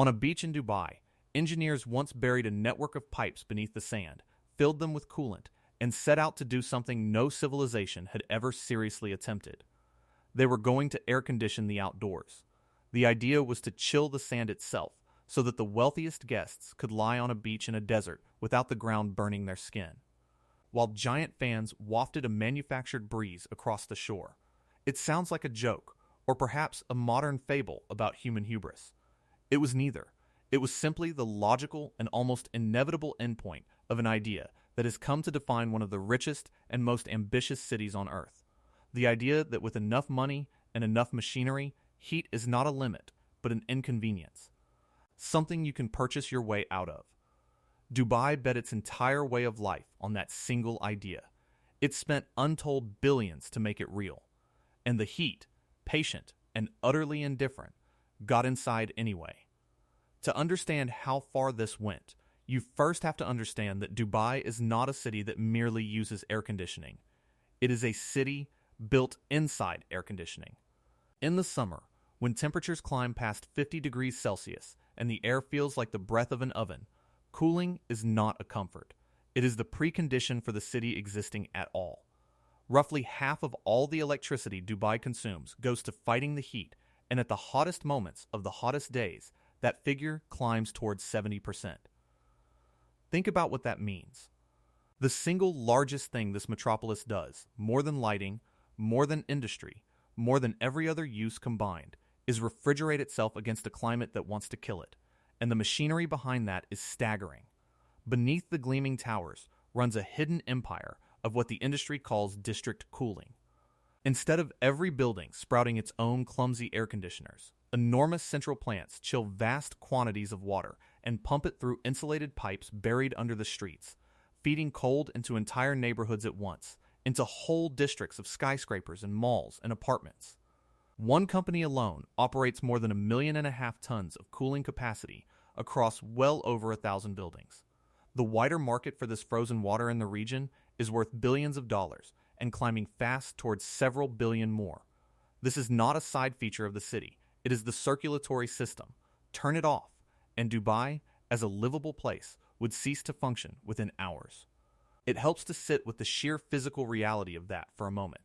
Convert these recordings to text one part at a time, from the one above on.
On a beach in Dubai, engineers once buried a network of pipes beneath the sand, filled them with coolant, and set out to do something no civilization had ever seriously attempted. They were going to air condition the outdoors. The idea was to chill the sand itself so that the wealthiest guests could lie on a beach in a desert without the ground burning their skin, while giant fans wafted a manufactured breeze across the shore. It sounds like a joke, or perhaps a modern fable about human hubris. It was neither. It was simply the logical and almost inevitable endpoint of an idea that has come to define one of the richest and most ambitious cities on Earth. The idea that with enough money and enough machinery, heat is not a limit, but an inconvenience. Something you can purchase your way out of. Dubai bet its entire way of life on that single idea. It spent untold billions to make it real. And the heat, patient and utterly indifferent, got inside anyway. To understand how far this went, you first have to understand that Dubai is not a city that merely uses air conditioning. It is a city built inside air conditioning. In the summer, when temperatures climb past 50 degrees Celsius and the air feels like the breath of an oven, cooling is not a comfort. It is the precondition for the city existing at all. Roughly half of all the electricity Dubai consumes goes to fighting the heat, and at the hottest moments of the hottest days, that figure climbs towards 70%. Think about what that means. The single largest thing this metropolis does, more than lighting, more than industry, more than every other use combined, is refrigerate itself against a climate that wants to kill it, and the machinery behind that is staggering. Beneath the gleaming towers runs a hidden empire of what the industry calls district cooling. Instead of every building sprouting its own clumsy air conditioners, enormous central plants chill vast quantities of water and pump it through insulated pipes buried under the streets, feeding cold into entire neighborhoods at once, into whole districts of skyscrapers and malls and apartments. One company alone operates more than 1.5 million tons of cooling capacity across well over 1,000 buildings. The wider market for this frozen water in the region is worth billions of dollars and climbing fast towards several billion more. This is not a side feature of the city. It is the circulatory system. Turn it off, and Dubai, as a livable place, would cease to function within hours. It helps to sit with the sheer physical reality of that for a moment.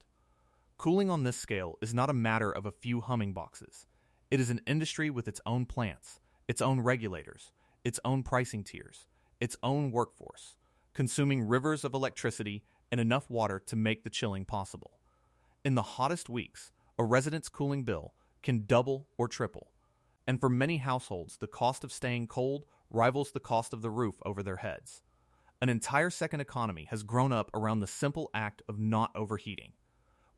Cooling on this scale is not a matter of a few humming boxes. It is an industry with its own plants, its own regulators, its own pricing tiers, its own workforce, consuming rivers of electricity and enough water to make the chilling possible. In the hottest weeks, a resident's cooling bill can double or triple, and for many households, the cost of staying cold rivals the cost of the roof over their heads. An entire second economy has grown up around the simple act of not overheating,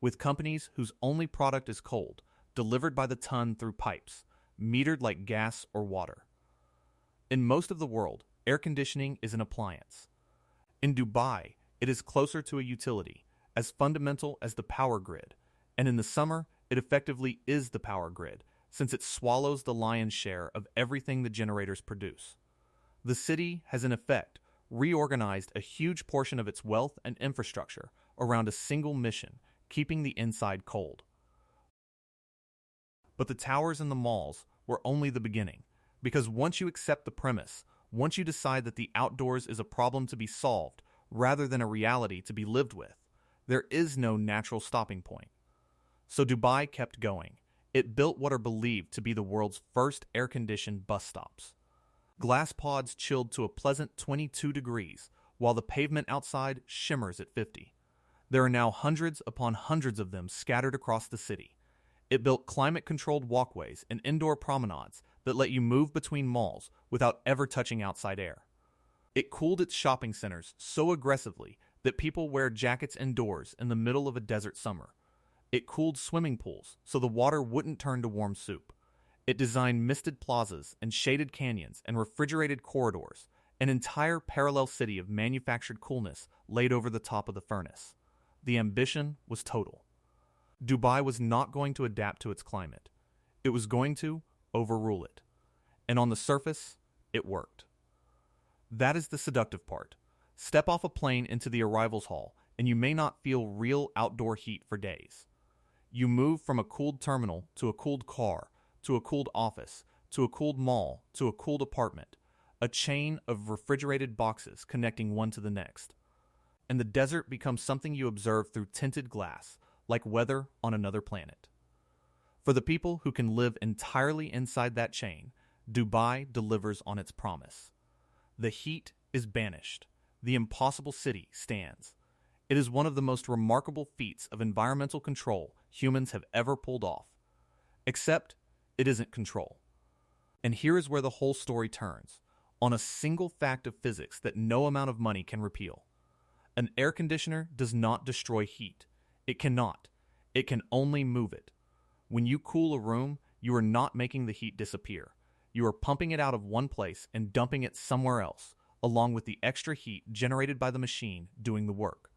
with companies whose only product is cold, delivered by the ton through pipes, metered like gas or water. In most of the world, air conditioning is an appliance. In Dubai, it is closer to a utility, as fundamental as the power grid, and in the summer, it effectively is the power grid, since it swallows the lion's share of everything the generators produce. The city has in effect reorganized a huge portion of its wealth and infrastructure around a single mission, keeping the inside cold. But the towers and the malls were only the beginning, because once you accept the premise, once you decide that the outdoors is a problem to be solved rather than a reality to be lived with, there is no natural stopping point. So Dubai kept going. It built what are believed to be the world's first air-conditioned bus stops. Glass pods chilled to a pleasant 22 degrees, while the pavement outside shimmers at 50. There are now hundreds upon hundreds of them scattered across the city. It built climate-controlled walkways and indoor promenades that let you move between malls without ever touching outside air. It cooled its shopping centers so aggressively that people wear jackets indoors in the middle of a desert summer. It cooled swimming pools so the water wouldn't turn to warm soup. It designed misted plazas and shaded canyons and refrigerated corridors, an entire parallel city of manufactured coolness laid over the top of the furnace. The ambition was total. Dubai was not going to adapt to its climate. It was going to overrule it. And on the surface, it worked. That is the seductive part. Step off a plane into the arrivals hall, and you may not feel real outdoor heat for days. You move from a cooled terminal to a cooled car, to a cooled office, to a cooled mall to a cooled apartment, a chain of refrigerated boxes connecting one to the next. And the desert becomes something you observe through tinted glass, like weather on another planet. For the people who can live entirely inside that chain, Dubai delivers on its promise. The heat is banished. The impossible city stands. It is one of the most remarkable feats of environmental control humans have ever pulled off. Except, it isn't control. And here is where the whole story turns, on a single fact of physics that no amount of money can repeal. An air conditioner does not destroy heat. It cannot. It can only move it. When you cool a room, you are not making the heat disappear. You are pumping it out of one place and dumping it somewhere else, along with the extra heat generated by the machine doing the work.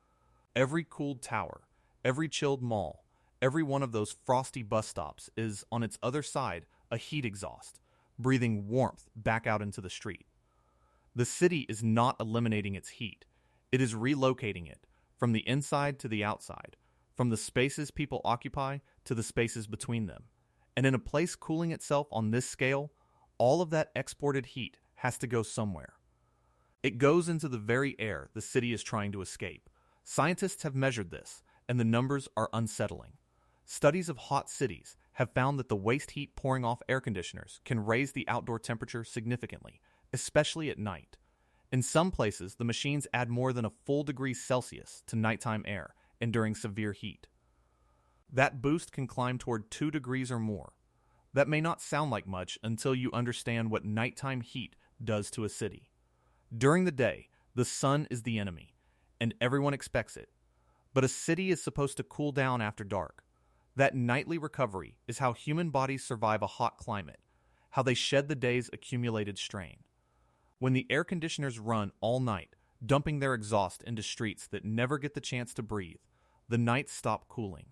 Every cooled tower, every chilled mall, every one of those frosty bus stops is, on its other side, a heat exhaust, breathing warmth back out into the street. The city is not eliminating its heat. It is relocating it, from the inside to the outside, from the spaces people occupy to the spaces between them. And in a place cooling itself on this scale, all of that exported heat has to go somewhere. It goes into the very air the city is trying to escape. Scientists have measured this, and the numbers are unsettling. Studies of hot cities have found that the waste heat pouring off air conditioners can raise the outdoor temperature significantly, especially at night. In some places, the machines add more than a full degree Celsius to nighttime air enduring severe heat. That boost can climb toward 2 degrees or more. That may not sound like much until you understand what nighttime heat does to a city. During the day, the sun is the enemy, and everyone expects it. But a city is supposed to cool down after dark. That nightly recovery is how human bodies survive a hot climate, how they shed the day's accumulated strain. When the air conditioners run all night, dumping their exhaust into streets that never get the chance to breathe, the nights stop cooling.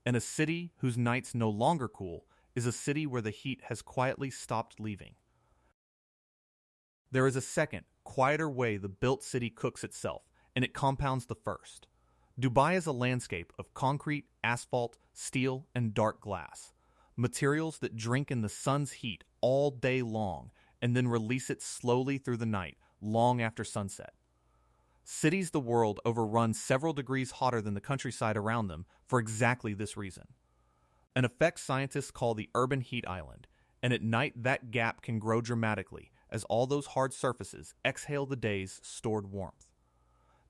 And a city whose nights no longer cool is a city where the heat has quietly stopped leaving. There is a second, quieter way the built city cooks itself, and it compounds the first. Dubai is a landscape of concrete, asphalt, steel, and dark glass, materials that drink in the sun's heat all day long and then release it slowly through the night, long after sunset. Cities the world overrun several degrees hotter than the countryside around them for exactly this reason. An effect scientists call the urban heat island, and at night that gap can grow dramatically as all those hard surfaces exhale the day's stored warmth.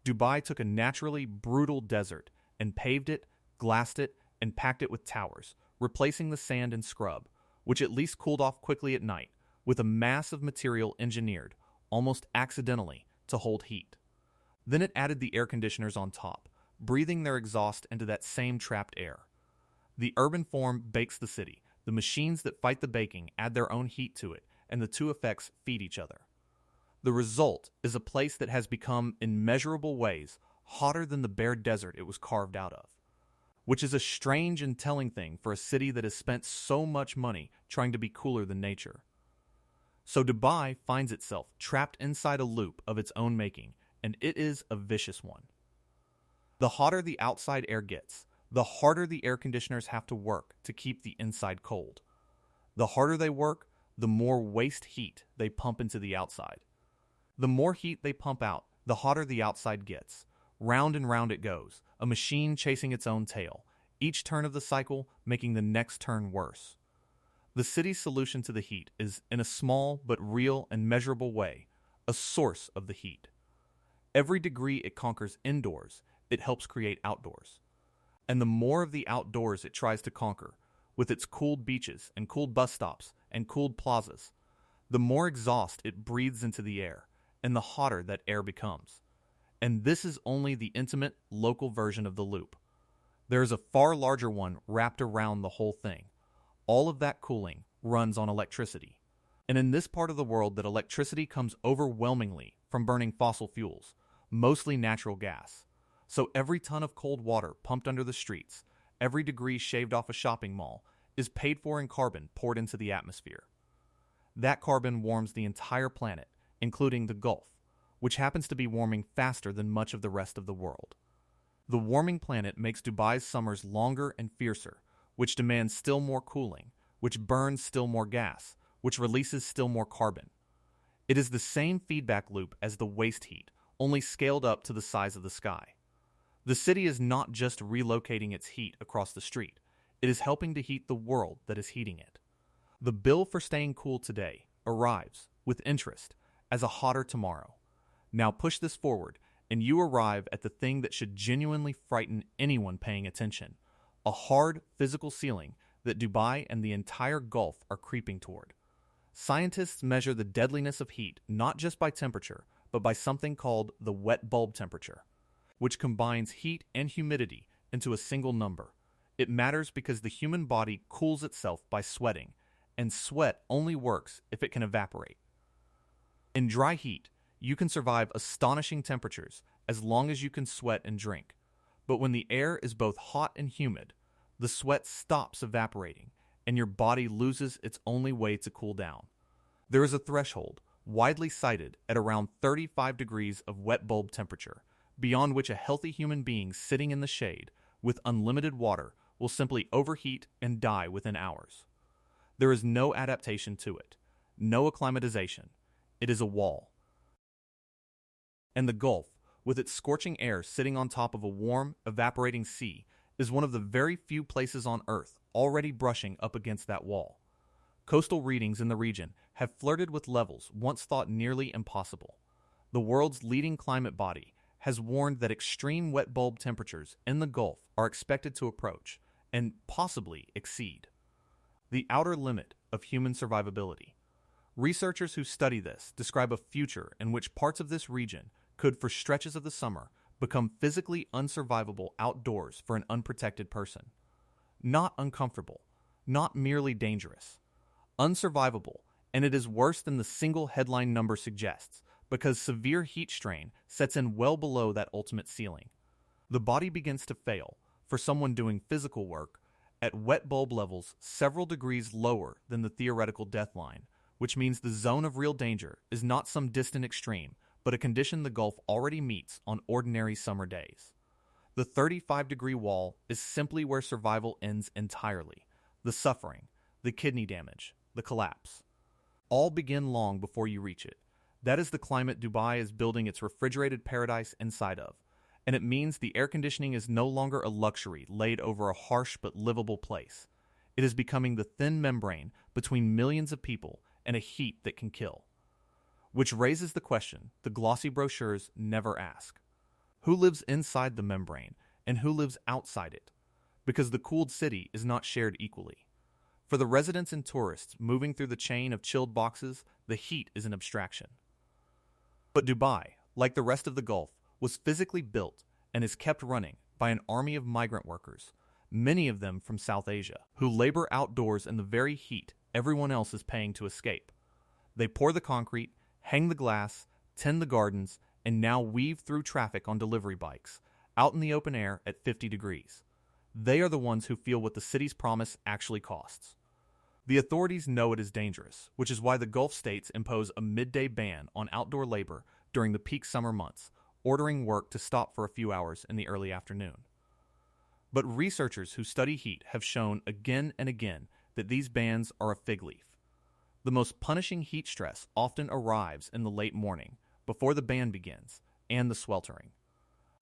Dubai took a naturally brutal desert and paved it, glassed it, and packed it with towers, replacing the sand and scrub, which at least cooled off quickly at night, with a mass of material engineered, almost accidentally, to hold heat. Then it added the air conditioners on top, breathing their exhaust into that same trapped air. The urban form bakes the city. The machines that fight the baking add their own heat to it, and the two effects feed each other. The result is a place that has become, in measurable ways, hotter than the bare desert it was carved out of. Which is a strange and telling thing for a city that has spent so much money trying to be cooler than nature. So Dubai finds itself trapped inside a loop of its own making, and it is a vicious one. The hotter the outside air gets, the harder the air conditioners have to work to keep the inside cold. The harder they work, the more waste heat they pump into the outside. The more heat they pump out, the hotter the outside gets. Round and round it goes, a machine chasing its own tail, each turn of the cycle making the next turn worse. The city's solution to the heat is, in a small but real and measurable way, a source of the heat. Every degree it conquers indoors, it helps create outdoors. And the more of the outdoors it tries to conquer, with its cooled beaches and cooled bus stops and cooled plazas, the more exhaust it breathes into the air, and the hotter that air becomes. And this is only the intimate, local version of the loop. There is a far larger one wrapped around the whole thing. All of that cooling runs on electricity. And in this part of the world that electricity comes overwhelmingly from burning fossil fuels, mostly natural gas. So every ton of cold water pumped under the streets, every degree shaved off a shopping mall, is paid for in carbon poured into the atmosphere. That carbon warms the entire planet, including the Gulf, which happens to be warming faster than much of the rest of the world. The warming planet makes Dubai's summers longer and fiercer, which demands still more cooling, which burns still more gas, which releases still more carbon. It is the same feedback loop as the waste heat, only scaled up to the size of the sky. The city is not just relocating its heat across the street, it is helping to heat the world that is heating it. The bill for staying cool today arrives, with interest, as a hotter tomorrow. Now push this forward, and you arrive at the thing that should genuinely frighten anyone paying attention: a hard, physical ceiling that Dubai and the entire Gulf are creeping toward. Scientists measure the deadliness of heat not just by temperature, but by something called the wet bulb temperature, which combines heat and humidity into a single number. It matters because the human body cools itself by sweating, and sweat only works if it can evaporate. In dry heat, you can survive astonishing temperatures as long as you can sweat and drink. But when the air is both hot and humid, the sweat stops evaporating, and your body loses its only way to cool down. There is a threshold, widely cited at around 35 degrees of wet bulb temperature, beyond which a healthy human being sitting in the shade with unlimited water will simply overheat and die within hours. There is no adaptation to it, no acclimatization. It is a wall. And the Gulf, with its scorching air sitting on top of a warm, evaporating sea, is one of the very few places on Earth already brushing up against that wall. Coastal readings in the region have flirted with levels once thought nearly impossible. The world's leading climate body has warned that extreme wet bulb temperatures in the Gulf are expected to approach and possibly exceed the outer limit of human survivability. Researchers who study this describe a future in which parts of this region could, for stretches of the summer, become physically unsurvivable outdoors for an unprotected person. Not uncomfortable, not merely dangerous. Unsurvivable, and it is worse than the single headline number suggests, because severe heat strain sets in well below that ultimate ceiling. The body begins to fail, for someone doing physical work, at wet bulb levels several degrees lower than the theoretical death line, which means the zone of real danger is not some distant extreme, but a condition the Gulf already meets on ordinary summer days. The 35-degree wall is simply where survival ends entirely. The suffering, the kidney damage, the collapse. All begin long before you reach it. That is the climate Dubai is building its refrigerated paradise inside of, and it means the air conditioning is no longer a luxury laid over a harsh but livable place. It is becoming the thin membrane between millions of people and a heat that can kill. Which raises the question the glossy brochures never ask: who lives inside the membrane and who lives outside it? Because the cooled city is not shared equally. For the residents and tourists moving through the chain of chilled boxes, the heat is an abstraction. But Dubai, like the rest of the Gulf, was physically built and is kept running by an army of migrant workers, many of them from South Asia, who labor outdoors in the very heat everyone else is paying to escape. They pour the concrete, hang the glass, tend the gardens, and now weave through traffic on delivery bikes, out in the open air at 50 degrees. They are the ones who feel what the city's promise actually costs. The authorities know it is dangerous, which is why the Gulf states impose a midday ban on outdoor labor during the peak summer months, ordering work to stop for a few hours in the early afternoon. But researchers who study heat have shown again and again that these bans are a fig leaf. The most punishing heat stress often arrives in the late morning, before the ban begins, and the sweltering.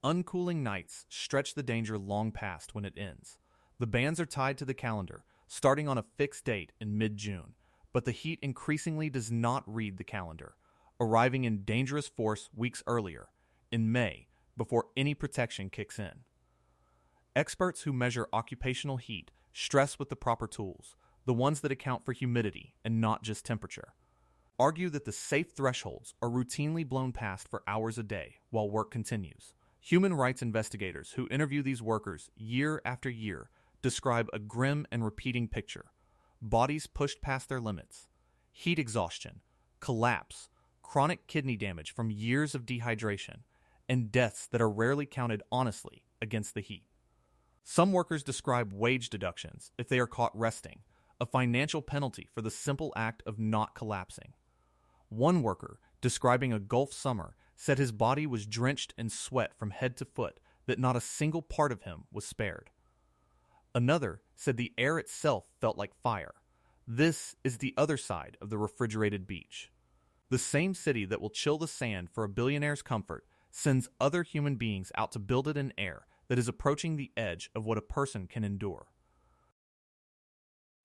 Uncooling nights stretch the danger long past when it ends. The bans are tied to the calendar, starting on a fixed date in mid-June, but the heat increasingly does not read the calendar, arriving in dangerous force weeks earlier, in May, before any protection kicks in. Experts who measure occupational heat stress with the proper tools, the ones that account for humidity and not just temperature, argue that the safe thresholds are routinely blown past for hours a day while work continues. Human rights investigators who interview these workers year after year describe a grim and repeating picture: bodies pushed past their limits, heat exhaustion, collapse, chronic kidney damage from years of dehydration, and deaths that are rarely counted honestly against the heat. Some workers describe wage deductions if they are caught resting, a financial penalty for the simple act of not collapsing. One worker, describing a Gulf summer, said his body was drenched in sweat from head to foot, that not a single part of him was spared. Another said the air itself felt like fire. This is the other side of the refrigerated beach. The same city that will chill the sand for a billionaire's comfort sends other human beings out to build it in air that is approaching the edge of what a person can endure.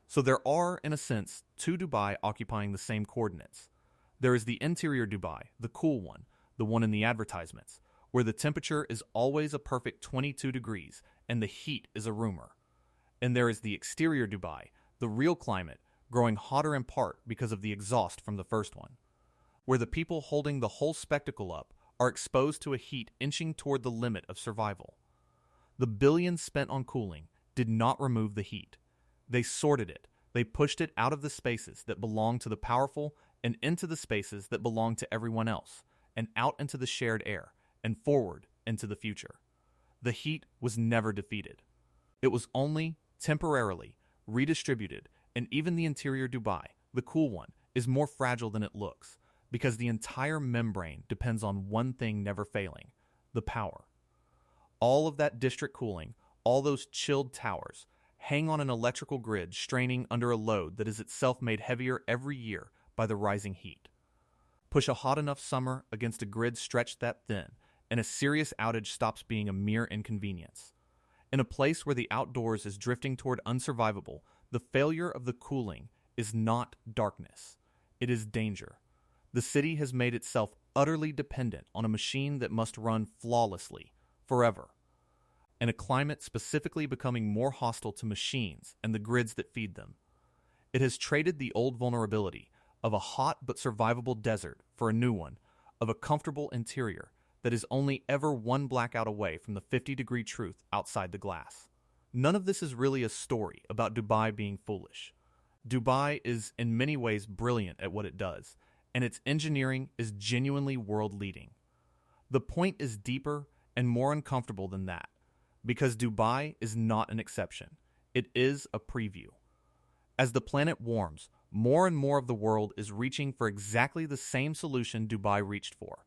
So there are, in a sense, two Dubai occupying the same coordinates. There is the interior Dubai, the cool one, the one in the advertisements, where the temperature is always a perfect 22 degrees and the heat is a rumor. And there is the exterior Dubai, the real climate, growing hotter in part because of the exhaust from the first one, where the people holding the whole spectacle up are exposed to a heat inching toward the limit of survival. The billions spent on cooling did not remove the heat. They sorted it. They pushed it out of the spaces that belong to the powerful and into the spaces that belong to everyone else, and out into the shared air, and forward into the future. The heat was never defeated. It was only temporarily redistributed, and even the interior Dubai, the cool one, is more fragile than it looks, because the entire membrane depends on one thing never failing: the power. All of that district cooling, all those chilled towers, hang on an electrical grid straining under a load that is itself made heavier every year by the rising heat. Push a hot enough summer against a grid stretched that thin, and a serious outage stops being a mere inconvenience. In a place where the outdoors is drifting toward unsurvivable, the failure of the cooling is not darkness. It is danger. The city has made itself utterly dependent on a machine that must run flawlessly, forever. And a climate specifically becoming more hostile to machines and the grids that feed them. It has traded the old vulnerability of a hot but survivable desert for a new one, of a comfortable interior that is only ever one blackout away from the 50-degree truth outside the glass. None of this is really a story about Dubai being foolish. Dubai is in many ways brilliant at what it does, and its engineering is genuinely world-leading. The point is deeper and more uncomfortable than that, because Dubai is not an exception. It is a preview. As the planet warms, more and more of the world is reaching for exactly the same solution Dubai reached for.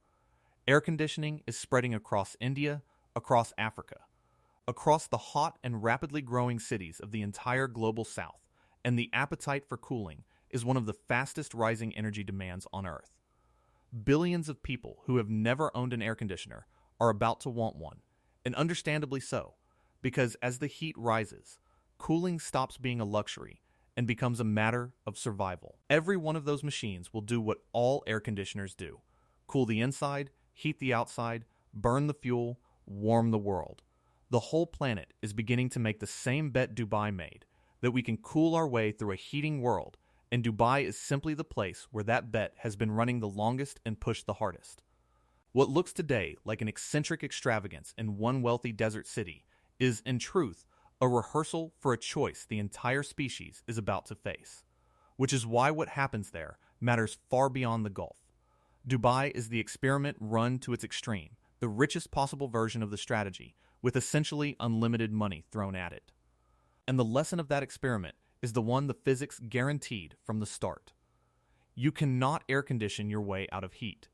Air conditioning is spreading across India, across Africa, across the hot and rapidly growing cities of the entire global south, and the appetite for cooling is one of the fastest rising energy demands on Earth. Billions of people who have never owned an air conditioner are about to want one, and understandably so, because as the heat rises, cooling stops being a luxury and becomes a matter of survival. Every one of those machines will do what all air conditioners do: cool the inside, heat the outside, burn the fuel, warm the world. The whole planet is beginning to make the same bet Dubai made, that we can cool our way through a heating world, and Dubai is simply the place where that bet has been running the longest and pushed the hardest. What looks today like an eccentric extravagance in one wealthy desert city is, in truth, a rehearsal for a choice the entire species is about to face, which is why what happens there matters far beyond the Gulf. Dubai is the experiment run to its extreme, the richest possible version of the strategy, with essentially unlimited money thrown at it. And the lesson of that experiment is the one the physics guaranteed from the start. You cannot air condition your way out of heat.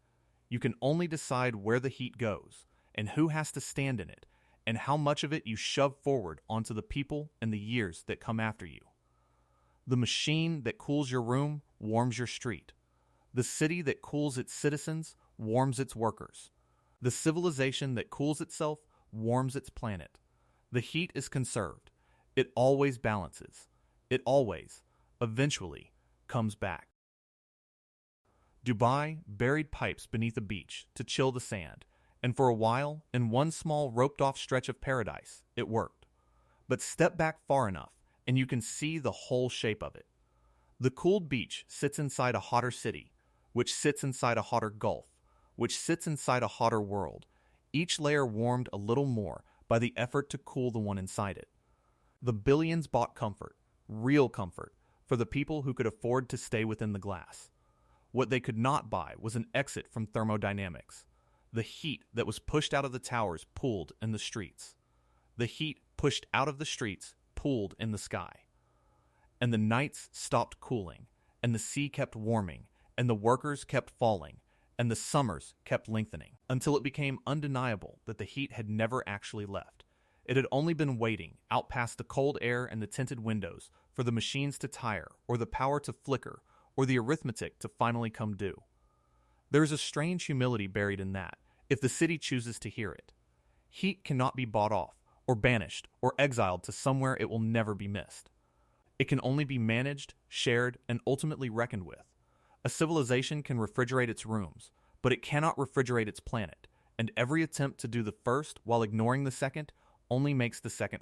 You can only decide where the heat goes, and who has to stand in it, and how much of it you shove forward onto the people and the years that come after you. The machine that cools your room warms your street. The city that cools its citizens warms its workers. The civilization that cools itself warms its planet. The heat is conserved. It always balances. It always, eventually, comes back. Dubai buried pipes beneath a beach to chill the sand, and for a while, in one small roped-off stretch of paradise, it worked. But step back far enough, and you can see the whole shape of it. The cooled beach sits inside a hotter city, which sits inside a hotter gulf, which sits inside a hotter world, each layer warmed a little more by the effort to cool the one inside it. The billions bought comfort, real comfort, for the people who could afford to stay within the glass. What they could not buy was an exit from thermodynamics. The heat that was pushed out of the towers pooled in the streets. The heat pushed out of the streets pooled in the sky. And the nights stopped cooling, and the sea kept warming, and the workers kept falling, and the summers kept lengthening, until it became undeniable that the heat had never actually left. It had only been waiting, out past the cold air and the tinted windows, for the machines to tire, or the power to flicker, or the arithmetic to finally come due. There is a strange humility buried in that, if the city chooses to hear it. Heat cannot be bought off, or banished, or exiled to somewhere it will never be missed. It can only be managed, shared, and ultimately reckoned with. A civilization can refrigerate its rooms, but it cannot refrigerate its planet, and every attempt to do the first while ignoring the second only makes the second